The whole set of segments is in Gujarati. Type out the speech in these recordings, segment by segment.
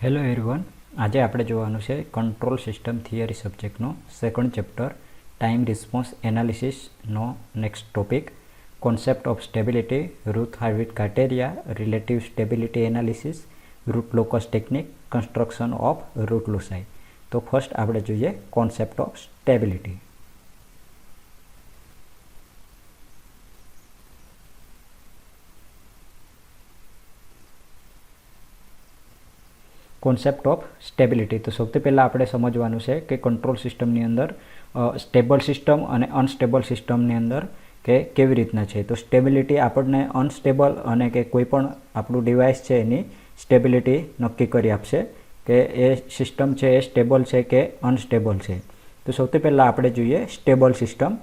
હેલો એવરીવન, આજે આપણે જોવાનું છે કંટ્રોલ સિસ્ટમ થિયરી સબ્જેક્ટનો સેકન્ડ ચેપ્ટર ટાઈમ રિસ્પોન્સ એનાલિસિસનો next topic concept of stability, Routh Hurwitz criteria, relative stability analysis, root locus technique, construction of root loci. તો ફર્સ્ટ આપણે જોઈએ concept of stability. Concept of stability. તો સૌથી પહેલાં આપણે સમજવાનું છે કે કંટ્રોલ સિસ્ટમની અંદર સ્ટેબલ સિસ્ટમ અને અનસ્ટેબલ સિસ્ટમની અંદર કે કેવી રીતના છે. તો સ્ટેબિલિટી આપણને અનસ્ટેબલ અને કે કોઈ પણ આપણું ડિવાઇસ છે એની સ્ટેબિલિટી નક્કી કરી આપશે કે એ સિસ્ટમ છે એ સ્ટેબલ છે કે અનસ્ટેબલ છે. તો સૌથી પહેલાં આપણે જોઈએ સ્ટેબલ સિસ્ટમ,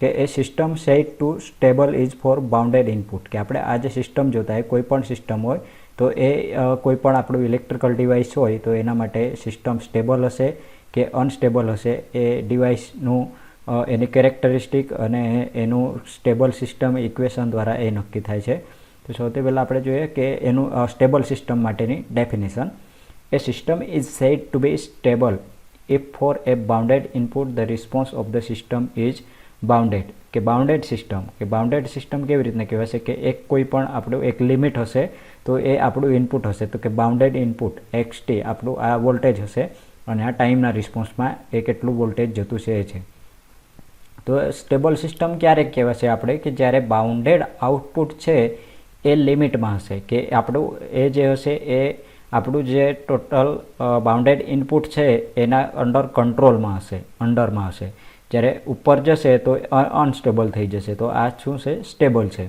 કે a system said to stable is for bounded input. કે આપણે આ જે સિસ્ટમ જોતા હોય, કોઈ પણ સિસ્ટમ હોય તો એ કોઈ પણ આપણું ઇલેક્ટ્રિકલ ડિવાઇસ હોય તો એના માટે સિસ્ટમ સ્ટેબલ હશે કે અનસ્ટેબલ હશે એ ડિવાઇસનું એની કેરેક્ટરિસ્ટિક અને એનું સ્ટેબલ સિસ્ટમ ઇક્વેશન દ્વારા એ નક્કી થાય છે. તો સૌથી પહેલાં આપણે જોઈએ કે એનું સ્ટેબલ સિસ્ટમ માટેની definition. A system is said to be stable if for a bounded input the response of the system is bounded. કે બાઉન્ડેડ સિસ્ટમ કેવી રીતના કહેવાશે કે એક કોઈ પણ આપણું એક લિમિટ હશે તો એ આપણું ઇનપુટ હશે. તો કે બાઉન્ડેડ ઇનપુટ XT આપણું આ વોલ્ટેજ હશે અને આ ટાઈમના રિસ્પોન્સમાં એ કેટલું વોલ્ટેજ જતું છે એ છે. તો સ્ટેબલ સિસ્ટમ ક્યારેક કહેવાશે આપણે કે જ્યારે બાઉન્ડેડ આઉટપુટ છે એ લિમિટમાં હશે, કે આપણું એ જે હશે એ આપણું જે ટોટલ બાઉન્ડેડ ઇનપુટ છે એના અંડરમાં હશે. જ્યારે ઉપર જશે તો અનસ્ટેબલ થઈ જશે. તો આ શું છે? સ્ટેબલ છે.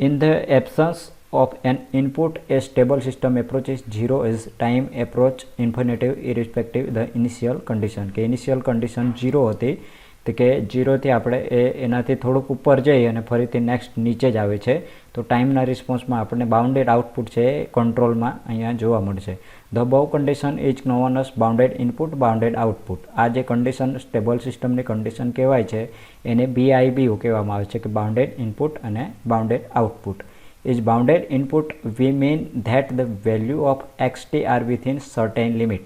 In the absence of an input, a stable system approaches zero as time approach infinitive irrespective the initial condition. કે ઇનિશિયલ કન્ડિશન 0 હતી, તો કે 0થી આપણે એનાથી થોડુંક ઉપર જઈ અને ફરીથી નેક્સ્ટ નીચે જ આવે છે. તો ટાઈમના રિસ્પોન્સમાં આપણને બાઉન્ડેડ આઉટપુટ છે એ કંટ્રોલમાં અહીંયા જોવા મળશે. ધ બહુ condition is known as bounded input bounded output. આ જે કન્ડિશન સ્ટેબલ સિસ્ટમની કન્ડિશન કહેવાય છે એને BIBO કહેવામાં આવે છે, કે બાઉન્ડેડ ઇનપુટ અને bounded output. Is bounded input we mean that the value of xt are within certain limit.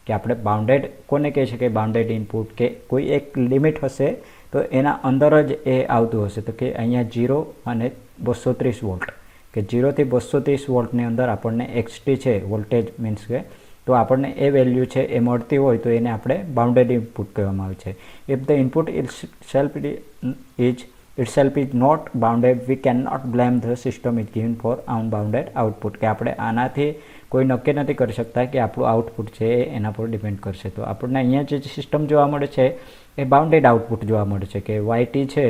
કે આપણે બાઉન્ડેડ કોને કહે છે કે બાઉન્ડેડ ઇનપુટ કે કોઈ એક લિમિટ હશે તો એના અંદર જ એ આવતું હશે. તો કે અહીંયા 0 અને 230 વોલ્ટ, કે 0 થી 230 વોલ્ટની અંદર આપણને XT છે વોલ્ટેજ મીન્સ કે તો આપણને એ વેલ્યુ છે એ મળતી હોય તો એને આપણે બાઉન્ડેડ ઇનપુટ કહેવામાં આવે છે. If the input itself is not bounded, we cannot blame the system is given for unbounded output. કે આપણે આનાથી કોઈ નક્કી નથી કરી શકતા કે આપણું આઉટપુટ છે એ એના પર ડિપેન્ડ કરશે. તો આપણને અહીંયા જે સિસ્ટમ જોવા મળે છે એ બાઉન્ડેડ આઉટપુટ જોવા મળે છે, કે YT છે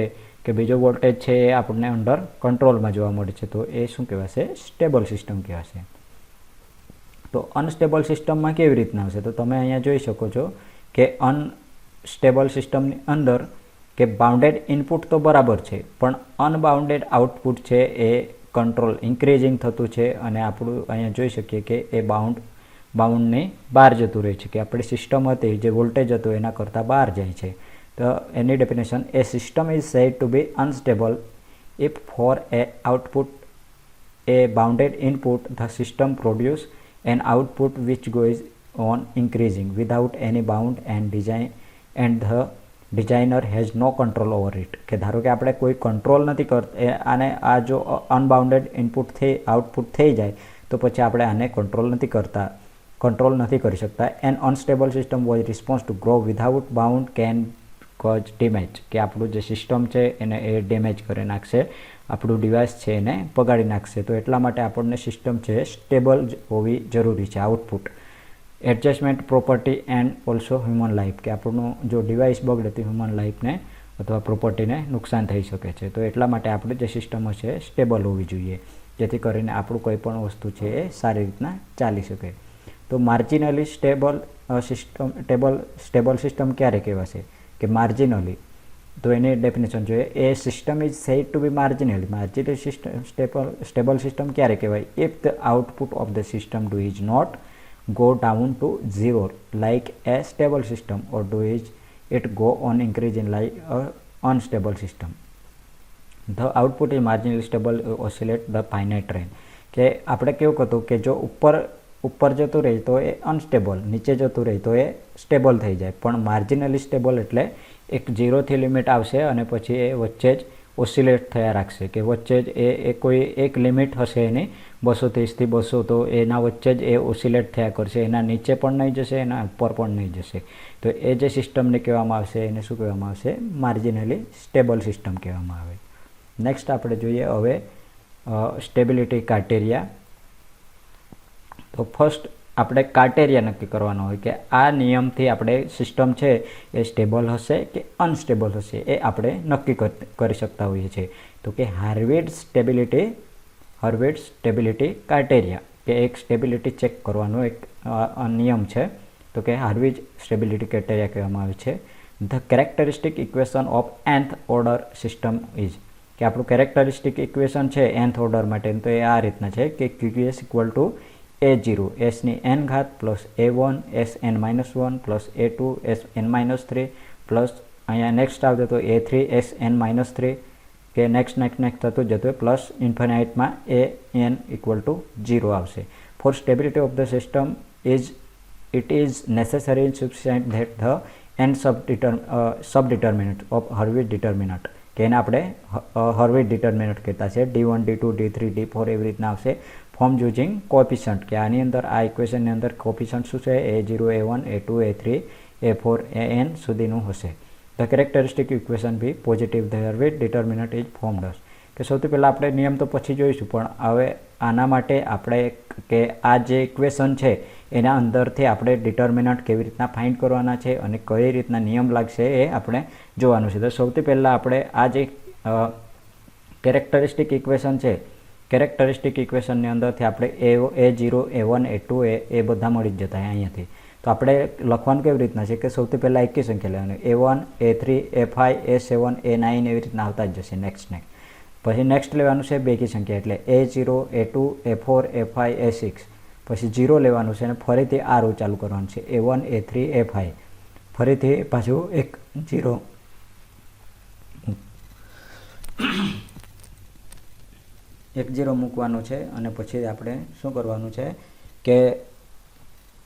કે બીજો વોલ્ટેજ છે એ આપણને અંડર કંટ્રોલમાં જોવા મળે છે. તો એ શું કહેવાશે? સ્ટેબલ સિસ્ટમ કહેવાશે. તો અનસ્ટેબલ સિસ્ટમમાં કેવી રીતના આવશે? તો તમે અહીંયા જોઈ શકો છો કે અનસ્ટેબલ સિસ્ટમની અંદર કે બાઉન્ડેડ ઇનપુટ તો બરાબર છે પણ અનબાઉન્ડેડ આઉટપુટ છે એ કંટ્રોલ ઇન્ક્રીઝિંગ થતું છે અને આપણું અહીંયા જોઈ શકીએ કે એ બાઉન્ડની બહાર જતું રહે છે, કે આપણી સિસ્ટમ હતી જે વોલ્ટેજ હતો એના કરતાં બહાર જાય છે. તો એની definition: a system is said to be unstable if for a output a bounded input the system produce an output which goes on increasing without any bound and the designer has no control over it. કે ધારો કે આપણે કોઈ કંટ્રોલ નથી કરતા આને, આ જો અનબાઉન્ડેડ આઉટપુટ થઈ જાય તો પછી આપણે આને કંટ્રોલ નથી કરી શકતા. An unstable system was response to grow without bound can cause damage. કે આપણું જે સિસ્ટમ છે એને એ ડેમેજ કરી નાખશે, આપણું ડિવાઇસ છે એને બગાડી નાખશે. તો એટલા માટે આપણને સિસ્ટમ છે સ્ટેબલ હોવી જરૂરી છે. Output adjustment property and also human life. કે આપણું જો ડિવાઇસ બગડે તો હ્યુમન લાઈફને અથવા પ્રોપર્ટીને નુકસાન થઈ શકે છે. તો એટલા માટે આપણે જે સિસ્ટમ છે સ્ટેબલ હોવી જોઈએ, જેથી કરીને આપણું કોઈ પણ વસ્તુ છે એ સારી રીતના ચાલી શકે. તો માર્જિનલી સ્ટેબલ સિસ્ટમ ક્યારે કહેવાશે? કે માર્જિનલી. તો એની ડેફિનેશન જોઈએ: a system is said to be marginally stable system ક્યારે કહેવાય? If the output of the system is not go down to zero like a stable system, or do it go on increasing like a unstable system. The output is marginally stable oscillate the finite range. કે આપણે કેવું કહેતું કે જો ઉપર ઉપર જતું રહે તો એ અનસ્ટેબલ, નીચે જતું રહે તો એ સ્ટેબલ થઈ જાય. પણ માર્જિનલી સ્ટેબલ એટલે એક 0થી લિમિટ આવશે અને પછી એ વચ્ચે જ ઓસિલેટ થયા રાખશે, કે વચ્ચે જ એ કોઈ એક લિમિટ હશે એની 230થી 200, તો એના વચ્ચે જ એ ઓસિલેટ થયા કરશે, એના નીચે પણ નહીં જશે, એના ઉપર પણ નહીં જશે. તો એ જે સિસ્ટમને કહેવામાં આવશે એને શું કહેવામાં આવશે? માર્જિનલી સ્ટેબલ સિસ્ટમ કહેવામાં આવે. નેક્સ્ટ આપણે જોઈએ હવે સ્ટેબિલિટી ક્રાઇટેરિયા. તો ફર્સ્ટ આપણે ક્રાઇટેરિયા નક્કી કરવાનો હોય કે આ નિયમથી આપણે સિસ્ટમ છે એ સ્ટેબલ હશે કે અનસ્ટેબલ હશે, એ આપણે નક્કી કરી શકતા હોઈએ છીએ. તો કે હાર્વિડ સ્ટેબિલિટી ક્રાઇટેરિયા, કે એક સ્ટેબિલિટી ચેક કરવાનો એક નિયમ છે. તો કે હાર્વિડ સ્ટેબિલિટી ક્રાઇટેરિયા કહેવામાં આવે છે. The characteristic equation of nth order system is, કે આપણું કેરેક્ટરિસ્ટિક ઇક્વેશન છે nth ઓર્ડર માટે, તો એ આ રીતના છે કે QS ઇક્વલ ટુ A0 Sની n ઘાત plus A1 Sn-1 plus A2 Sn-3 plus અહીંયા નેક્સ્ટ આવતો તો A3 Sn-3, કે નેક્સ્ટ થતું જતું પ્લસ ઇન્ફિનાઇટમાં an ઇક્વલ ટુ 0 આવશે. For stability of the system it is necessary and sufficient that the n subdeterminant of Hurwitz determinant, કે એને આપણે હર્વિટ ડિટર્મિનન્ટ કહેતા છે. D1 D2 D3 D4 એવી રીતના આવશે ફોર્મ યુઝિંગ કોએફિશન્ટ, કે આની અંદર આ ઇક્વેશનની અંદર કોએફિશન્ટ શું છે? A0 A1 A2 A3 A4 An સુધીનું હશે. The characteristic equation be positive the Hurwitz determinant is formed. કે સૌથી પહેલાં આપણે નિયમ તો પછી જોઈશું, પણ હવે આના માટે આપણે કે આ જે ઇક્વેશન છે એના અંદરથી આપણે ડિટર્મિનન્ટ કેવી રીતના ફાઇન્ડ કરવાના છે અને કઈ રીતના નિયમ લાગશે એ આપણે જોવાનું છે. તો સૌથી પહેલાં આપણે આ જે કેરેક્ટરિસ્ટિક ઇક્વેશન છે, કેરેક્ટરિસ્ટિક ઇક્વેશનની અંદરથી આપણે A0 A1 A2 એ બધા મળી જ જતા અહીંયાથી. તો આપણે લખવાનું કેવી રીતના છે કે સૌથી પહેલાં એકી સંખ્યા લેવાની, A1 A3 A5 A7 A9 એવી રીતના આવતા જ જશે. નેક્સ્ટ પછી નેક્સ્ટ લેવાનું છે બેકી સંખ્યા, એટલે A0 A2 A4 A5 A6, પછી 0 લેવાનું છે અને ફરીથી આ રો ચાલુ કરવાનું છે A1 A3 A5, ફરીથી પાછું એક 0 મૂકવાનું છે અને પછી આપણે શું કરવાનું છે કે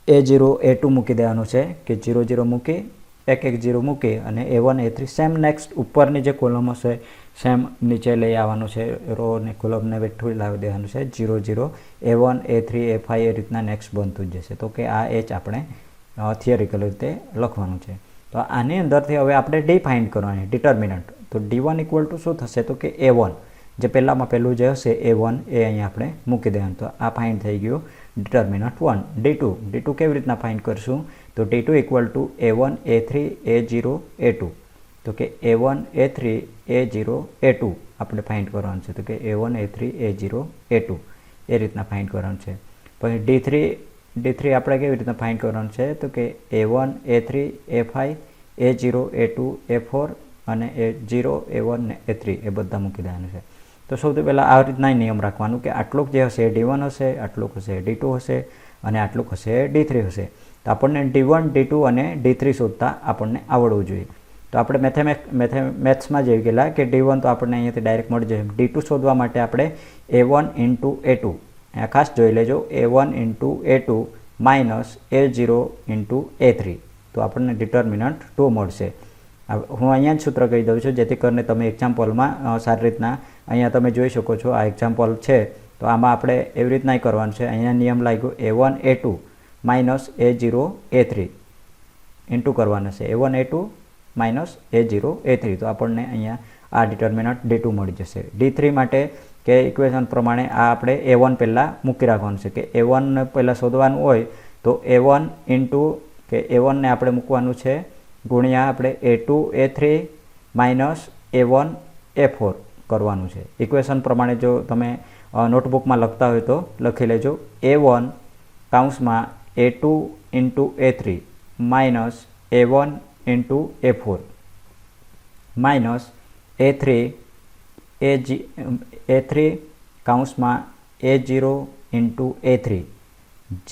A0 A2 મૂકી દેવાનું છે, કે 0 0 મૂકી એક 0 મૂકી અને A1 A3 સેમ નેક્સ્ટ ઉપરની જે કોલમ હશે સેમ નીચે લઈ આવવાનું છે, રો અને કોલમને બેઠું લાવી દેવાનું છે 0 0 A1 A3 A5 એ રીતના નેક્સ્ટ બનતું જ જશે. તો કે આ H આપણે થિયરિકલ રીતે લખવાનું છે. તો આની અંદરથી હવે આપણે ડી ફાઇન્ડ કરવાની, ડિટર્મિનન્ટ. તો D1 ઇક્વલ ટુ શું થશે? તો કે A1, જે પહેલાં જે હશે A1 એ અહીંયા આપણે મૂકી દેવાનું. તો આ ફાઇન્ડ થઈ ગયું ડિટર્મિનન્ટ 1. D2 કેવી રીતના ફાઇન્ડ કરશું? તો D2 equal to A1 A3 A0 A2, તો કે A1 A3 A0 A2 આપણે ફાઇન્ડ કરવાનું છે. તો કે A1 A3 A0 A2 એ રીતના ફાઇન્ડ કરવાનું છે. પછી D3 આપણે કેવી રીતના ફાઇન્ડ કરવાનું છે? તો કે A1 A3 A5 A0 A2 A4 અને A0 A1 A3 એ બધા મૂકી દેવાનું છે. તો સૌથી પહેલાં આ રીતના નિયમ રાખવાનું કે આટલુંક જે હશે D1 હશે, આટલુંક હશે D2 હશે અને આટલુંક હશે D3 હશે. તો આપણને D1 D2 અને D3 શોધતા આપણને આવડવું જોઈએ. તો આપણે મેથ્સમાં જઈ ગયેલા કે D1 તો આપણને અહીંયાથી ડાયરેક્ટ મળી જાય. D2 શોધવા માટે આપણે A1 ઇન્ટુ A2, અહીંયા ખાસ જોઈ લેજો, A1 into A2 minus A0 into A3, તો આપણને ડિટર્મિનન્ટ 2 મળશે. હું અહીંયા જ સૂત્ર કહી દઉં છું જેથી કરીને તમે એક્ઝામ્પલમાં સારી રીતના અહીંયા તમે જોઈ શકો છો. આ એક્ઝામ્પલ છે તો આમાં આપણે એવી રીતના કરવાનું છે. અહીંયા નિયમ લાગ્યો A1 A2 minus A0 A3 into કરવાના છે A1 A2 minus A0 A3, તો આપણને અહીંયા આ ડિટર્મિનન્ટ D2 મળી જશે. D3 માટે કે ઇક્વેશન પ્રમાણે આ આપણે A1 પહેલાં મૂકી રાખવાનું છે, કે A1 પહેલાં શોધવાનું હોય તો A1 ઇન્ટુ કે A1ને આપણે મૂકવાનું છે ગુણ્યા આપણે A2 A3 minus A1 A4 કરવાનું છે. ઇક્વેશન પ્રમાણે જો તમે નોટબુકમાં લખતા હોય તો લખી લેજો A1 કૌંસમાં A2 into A3 minus A1 into A4 minus A3 કૌંસમાં A0 into A3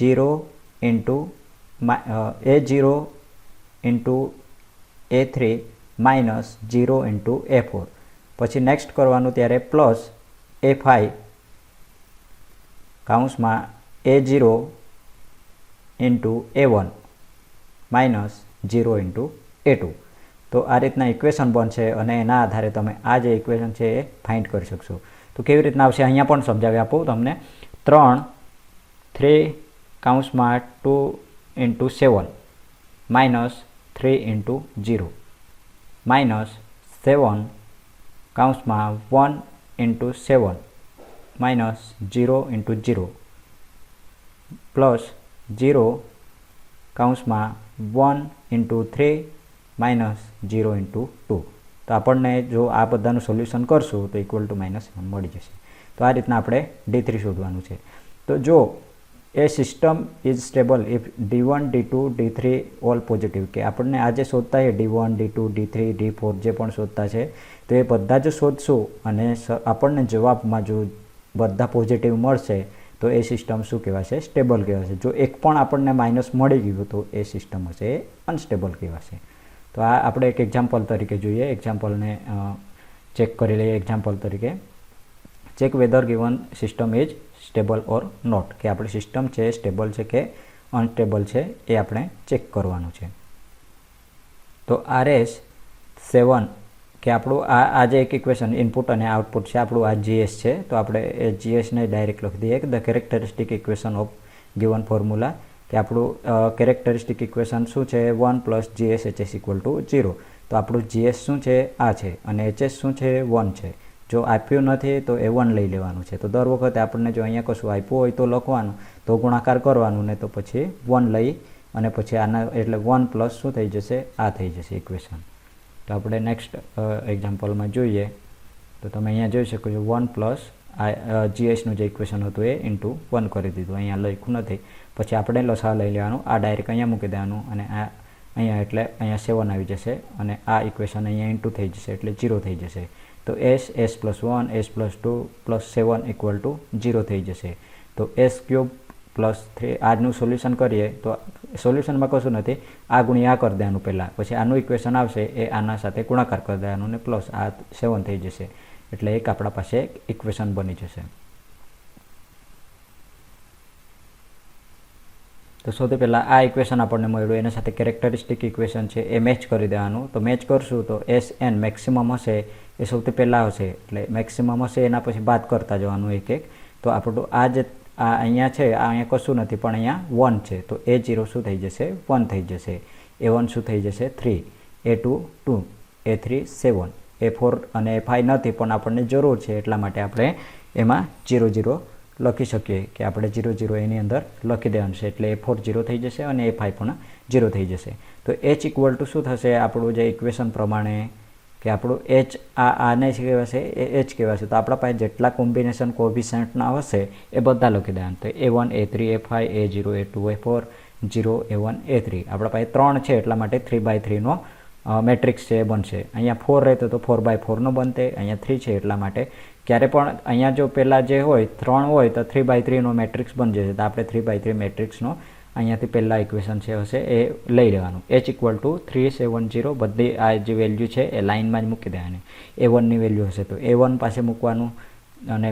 0 into A0 into A3 minus 0 into A4. પછી નેક્સ્ટ કરવાનું ત્યારે પ્લસ A5 કૌંસમાં A0 into A1 minus 0 into A2. તો આ રીતના ઇક્વેશન બનશે અને એના આધારે તમે આ જે ઇક્વેશન છે એ ફાઇન્ડ કરી શકશો. તો કેવી રીતના આવશે અહીંયા પણ સમજાવી આપું તમને. 3 કૌંસમાં 2 ઇન્ટુ 7 માઇનસ 3 ઇન્ટુ 0 માઇનસ 7 કૌંસમાં 1 ઇન્ટુ 7 માઇનસ 0 ઇન્ટુ 0 પ્લસ 0 કૌંસમાં 1 ઇન્ટુ 3 માઇનસ 0 ઇન્ટુ 2. તો આપણને જો આ બધાનું સોલ્યુશન કરશું તો ઇક્વલ ટુ -1 મળી જશે. તો આ રીતના આપણે D3 શોધવાનું છે. તો જો a system is stable if D1 D2 D3 all positive, કે આપણને આ જે શોધતા છે D1 D2 D3 D4 જે પણ શોધતા છે તો એ બધા જ શોધશું અને આપણને જવાબમાં જો બધા પોઝિટિવ મળશે તો એ સિસ્ટમ શું કહેવાશે? સ્ટેબલ કહેવાશે. જો એક પણ આપણને માઇનસ મળી ગયું તો એ સિસ્ટમ હશે એ અનસ્ટેબલ કહેવાશે. તો આ આપણે એક એક્ઝામ્પલ તરીકે જોઈએ. એક્ઝામ્પલને ચેક કરી લઈએ. એક્ઝામ્પલ તરીકે check whether given system is stable or not, કે આપણી સિસ્ટમ છે સ્ટેબલ છે કે અનસ્ટેબલ છે એ આપણે ચેક કરવાનું છે. તો RS7 કે આપણું આ જે એક ઇક્વેશન ઇનપુટ અને આઉટપુટ છે આપણું આ GS છે. તો આપણે એ GSને ડાયરેક્ટ લખી દઈએ કે the characteristic equation of given formula, કે આપણું કેરેક્ટરિસ્ટિક ઇક્વેશન શું છે? 1 plus GS HS equal to 0. તો આપણું GS શું છે? આ છે અને HS શું છે? 1 છે. જો આપ્યું નથી તો એ 1 લઈ લેવાનું છે. તો દર વખતે આપણને જો અહીંયા કશું આપ્યું હોય તો લખવાનું, તો ગુણાકાર કરવાનું, ને તો પછી 1 લઈ અને પછી આના એટલે 1 પ્લસ શું થઈ જશે? આ થઈ જશે ઇક્વેશન. તો આપણે નેક્સ્ટ એક્ઝામ્પલમાં જોઈએ. તો તમે અહીંયા જોઈ શકો છો 1 પ્લસ આ GSનું જે ઇક્વેશન હતું એ ઇન્ટુ 1 કરી દીધું. અહીંયા લખ્યું નથી. પછી આપણે લસા લઈ લેવાનું, આ ડાયરેક્ટ અહીંયા મૂકી દેવાનું અને આ અહીંયા એટલે અહીંયા 7 આવી જશે અને આ ઇક્વેશન અહીંયા ઇન્ટુ થઈ જશે એટલે 0 થઈ જશે. તો S plus 1 S plus 2 plus 7 equal to 0 થઈ જશે. તો S³ પ્લસ 3 આજનું સોલ્યુશન કરીએ તો સોલ્યુશનમાં કશું નથી, આ ગુણ્યા આ કરી દેવાનું પહેલાં, પછી આનું ઇક્વેશન આવશે એ આના સાથે ગુણાકાર કરી દેવાનું ને પ્લસ આ 7 થઈ જશે એટલે એક આપણા પાસે એક ઇક્વેશન બની જશે. તો સૌથી પહેલાં આ ઇક્વેશન આપણને મળ્યું, એના સાથે કેરેક્ટરિસ્ટિક ઇક્વેશન છે એ મેચ કરી દેવાનું. તો મેચ કરશું તો SN મેક્સિમમ હશે એ સૌથી પહેલાં હશે, એટલે મેક્સિમમ હશે એના પછી બાદ કરતા જવાનું એક એક. તો આપણું આ જે આ અહીંયા છે આ અહીંયા કશું નથી પણ અહીંયા 1 છે, તો A0 શું થઈ જશે? 1 થઈ જશે. A1 શું થઈ જશે? 3. A2 2. A3 7. A4 અને A5 નથી પણ આપણને જરૂર છે એટલા માટે આપણે એમાં 0 0 લખી શકીએ, કે આપણે 0 0 એની અંદર લખી દેવાનું છે એટલે A4 0 થઈ જશે અને A5 પણ 0 થઈ જશે. તો H ઇક્વલ ટુ શું થશે? આપણું જે ઇક્વેશન પ્રમાણે કે આપણું H આને કહેવાશે એ H કહેવાશે. તો આપણા પાસે જેટલા કોમ્બિનેશન કોએફિશિયન્ટના હશે એ બધા લખી દેવાનું. તો A1 A3 A5 A0 A2 A4 0 A1 A3 આપણા પાસે 3 છે એટલા માટે 3/3 નો મેટ્રિક્સ છે એ બનશે. અહીંયા 4 રહેતો તો 4/4 નો બનતે, અહીંયા 3 છે એટલા માટે ક્યારે પણ અહીંયા જો પહેલાં જે હોય 3 હોય તો 3/3 નો મેટ્રિક્સ બની જશે. તો આપણે 3/3 મેટ્રિક્સનો અહીંયાથી પહેલાં ઇક્વેશન છે હશે એ લઈ લેવાનું. H ઇક્વલ ટુ 370 બધી આ જે વેલ્યુ છે એ લાઇનમાં જ મૂકી દેવાની. A1ની વેલ્યુ હશે તો A1 પાસે મૂકવાનું અને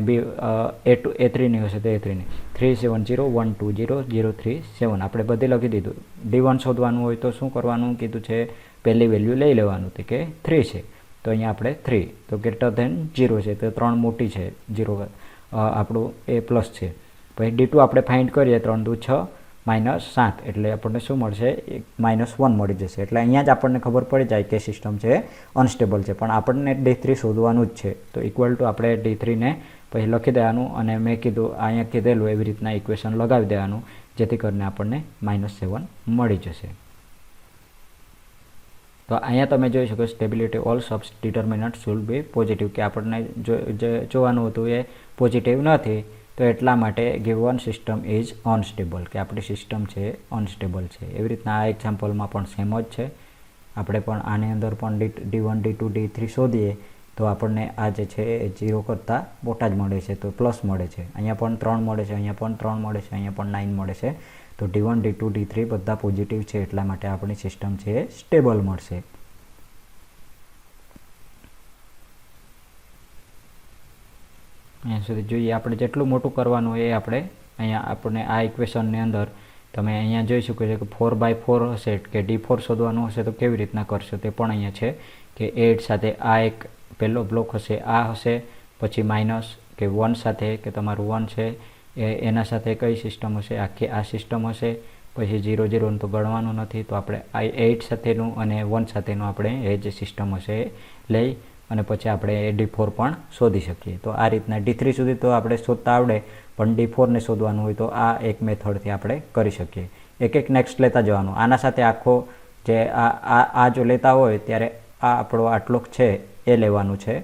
A2 A3ની હશે તો A3ની. 370 120 037 આપણે બધી લખી દીધું. D1 શોધવાનું હોય તો શું કરવાનું કીધું છે? પહેલી વેલ્યુ લઈ લેવાનું તે કે 3 છે તો અહીંયા આપણે 3 તો ગ્રેટર ધેન 0 છે તો 3 મોટી છે, 0 આપણું એ પ્લસ છે. પછી D2 આપણે ફાઇન્ડ કરીએ 3 2 6 -7 એટલે આપણને શું મળશે? -1 મળી જશે. એટલે અહીંયા જ આપણને ખબર પડી જાય કે સિસ્ટમ છે અનસ્ટેબલ છે, પણ આપણને D3 શોધવાનું જ છે. તો ઇક્વલ ટુ આપણે D3ને પછી લખી દેવાનું અને મેં કીધું અહીંયા કીધેલું એવી રીતના ઇક્વેશન લગાવી દેવાનું જેથી કરીને આપણને -7 મળી જશે. તો અહીંયા તમે જોઈ શકો stability all subs determinant should be positive, કે આપણને જે જોવાનું હતું એ પોઝિટિવ નથી તો એટલા માટે ગિવન સિસ્ટમ ઇઝ અનસ્ટેબલ, કે આપણી સિસ્ટમ છે અનસ્ટેબલ છે. એવી રીતના આ એક્ઝામ્પલમાં પણ સેમ જ છે. આપણે પણ આની અંદર પણ D1 D2 D3 શોધીએ તો આપણને આ જે છે એ 0 કરતાં મોટા જ મળે છે તો પ્લસ મળે છે. અહીંયા પણ 3 મળે છે, અહીંયા પણ 3 મળે છે, અહીંયા પણ 9 મળે છે. તો D1 D2 D3 બધા પોઝિટિવ છે એટલા માટે આપણી સિસ્ટમ છે એ સ્ટેબલ મળશે. અહીંયા સુધી જોઈએ આપણે જેટલું મોટું કરવાનું એ આપણે અહીંયા આપણને આ ઇક્વેશનની અંદર તમે અહીંયા જોઈ શકો છો કે 4x4 હશે કે D4 શોધવાનું હશે તો કેવી રીતના કરશો તે પણ અહીંયા છે કે 8 સાથે આ એક પહેલો બ્લોક હશે, આ હશે, પછી માઇનસ કે 1 સાથે કે તમારું 1 છે એના સાથે કઈ સિસ્ટમ હશે, આખી આ સિસ્ટમ હશે, પછી 0 0 તો ગણવાનું નથી તો આપણે આ 8 સાથેનું અને 1 સાથેનું આપણે એ જે સિસ્ટમ હશે એ લઈ અને પછી આપણે D4 પણ શોધી શકીએ. તો આ રીતના D3 સુધી તો આપણે શોધતા આવડે, પણ D4 ને શોધવાનું હોય તો આ એક મેથડથી આપણે કરી શકીએ. એક એક નેક્સ્ટ લેતા જવાનું. આના સાથે આખો જે આ જો લેતા હોય ત્યારે આ આપણો આટલો છે એ લેવાનું છે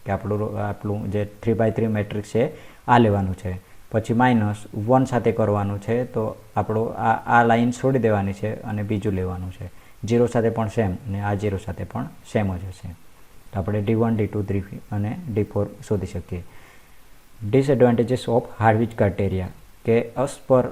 કે આપણું જે 3x3 મેટ્રિક્સ છે આ લેવાનું છે. પછી માઇનસ 1 સાથે કરવાનું છે તો આપણું આ લાઈન છોડી દેવાની છે અને બીજું લેવાનું છે. 0 સાથે પણ સેમ અને આ 0 સાથે પણ સેમ જ હશે. તો આપણે D1, D2, D3 અને D4 શોધી શકીએ. ડિસએડવાન્ટેજીસ ઓફ હાર્વિજ ક્રાઇટેરિયા કે એઝ પર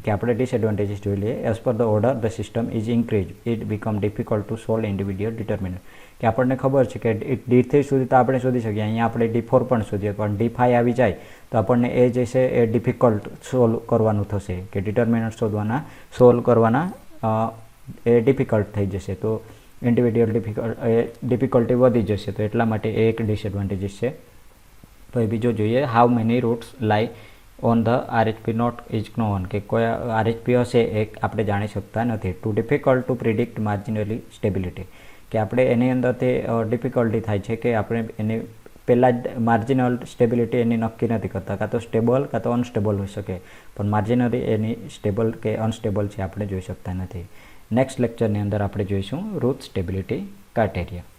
કે આપણે ડિસએડવાન્ટેજીસ જોઈ લઈએ. As per the order the system is increase it become difficult to solve individual determinant. કે આપણને ખબર છે કે D3 સુધી તો આપણે શોધી શકીએ, અહીંયા આપણે D4 પણ શોધીએ, પણ D5 આવી જાય તો આપણને એ જે છે એ ડિફિકલ્ટ સોલ્વ કરવાનું થશે કે ડિટર્મિનન્ટ સોલ્વ કરવાના એ ડિફિકલ્ટ થઈ જશે. તો ઇન્ડિવિડ્યુઅલ ડિફિકલ્ટી વધી જશે. તો એટલા માટે એ એક ડિસએડવાન્ટેજીસ છે. તો એ બીજો જોઈએ, how many roots lie on the RHP not is known કે કોઈ RHP હશે એ આપણે જાણી શકતા નથી. Too difficult to predict marginally stability કે આપણે એની અંદર તે ડિફિકલ્ટી થાય છે કે આપણે એને પહેલાં જ માર્જિનલ સ્ટેબિલિટી એની નક્કી નથી કરતા, કાં તો સ્ટેબલ કાં તો અનસ્ટેબલ હોઈ શકે, પણ માર્જિનલી એની સ્ટેબલ કે અનસ્ટેબલ છે આપણે જોઈ શકતા નથી. નેક્સ્ટ લેક્ચરની અંદર આપણે જોઈશું રૂટ સ્ટેબિલિટી ક્રાઇટેરિયા.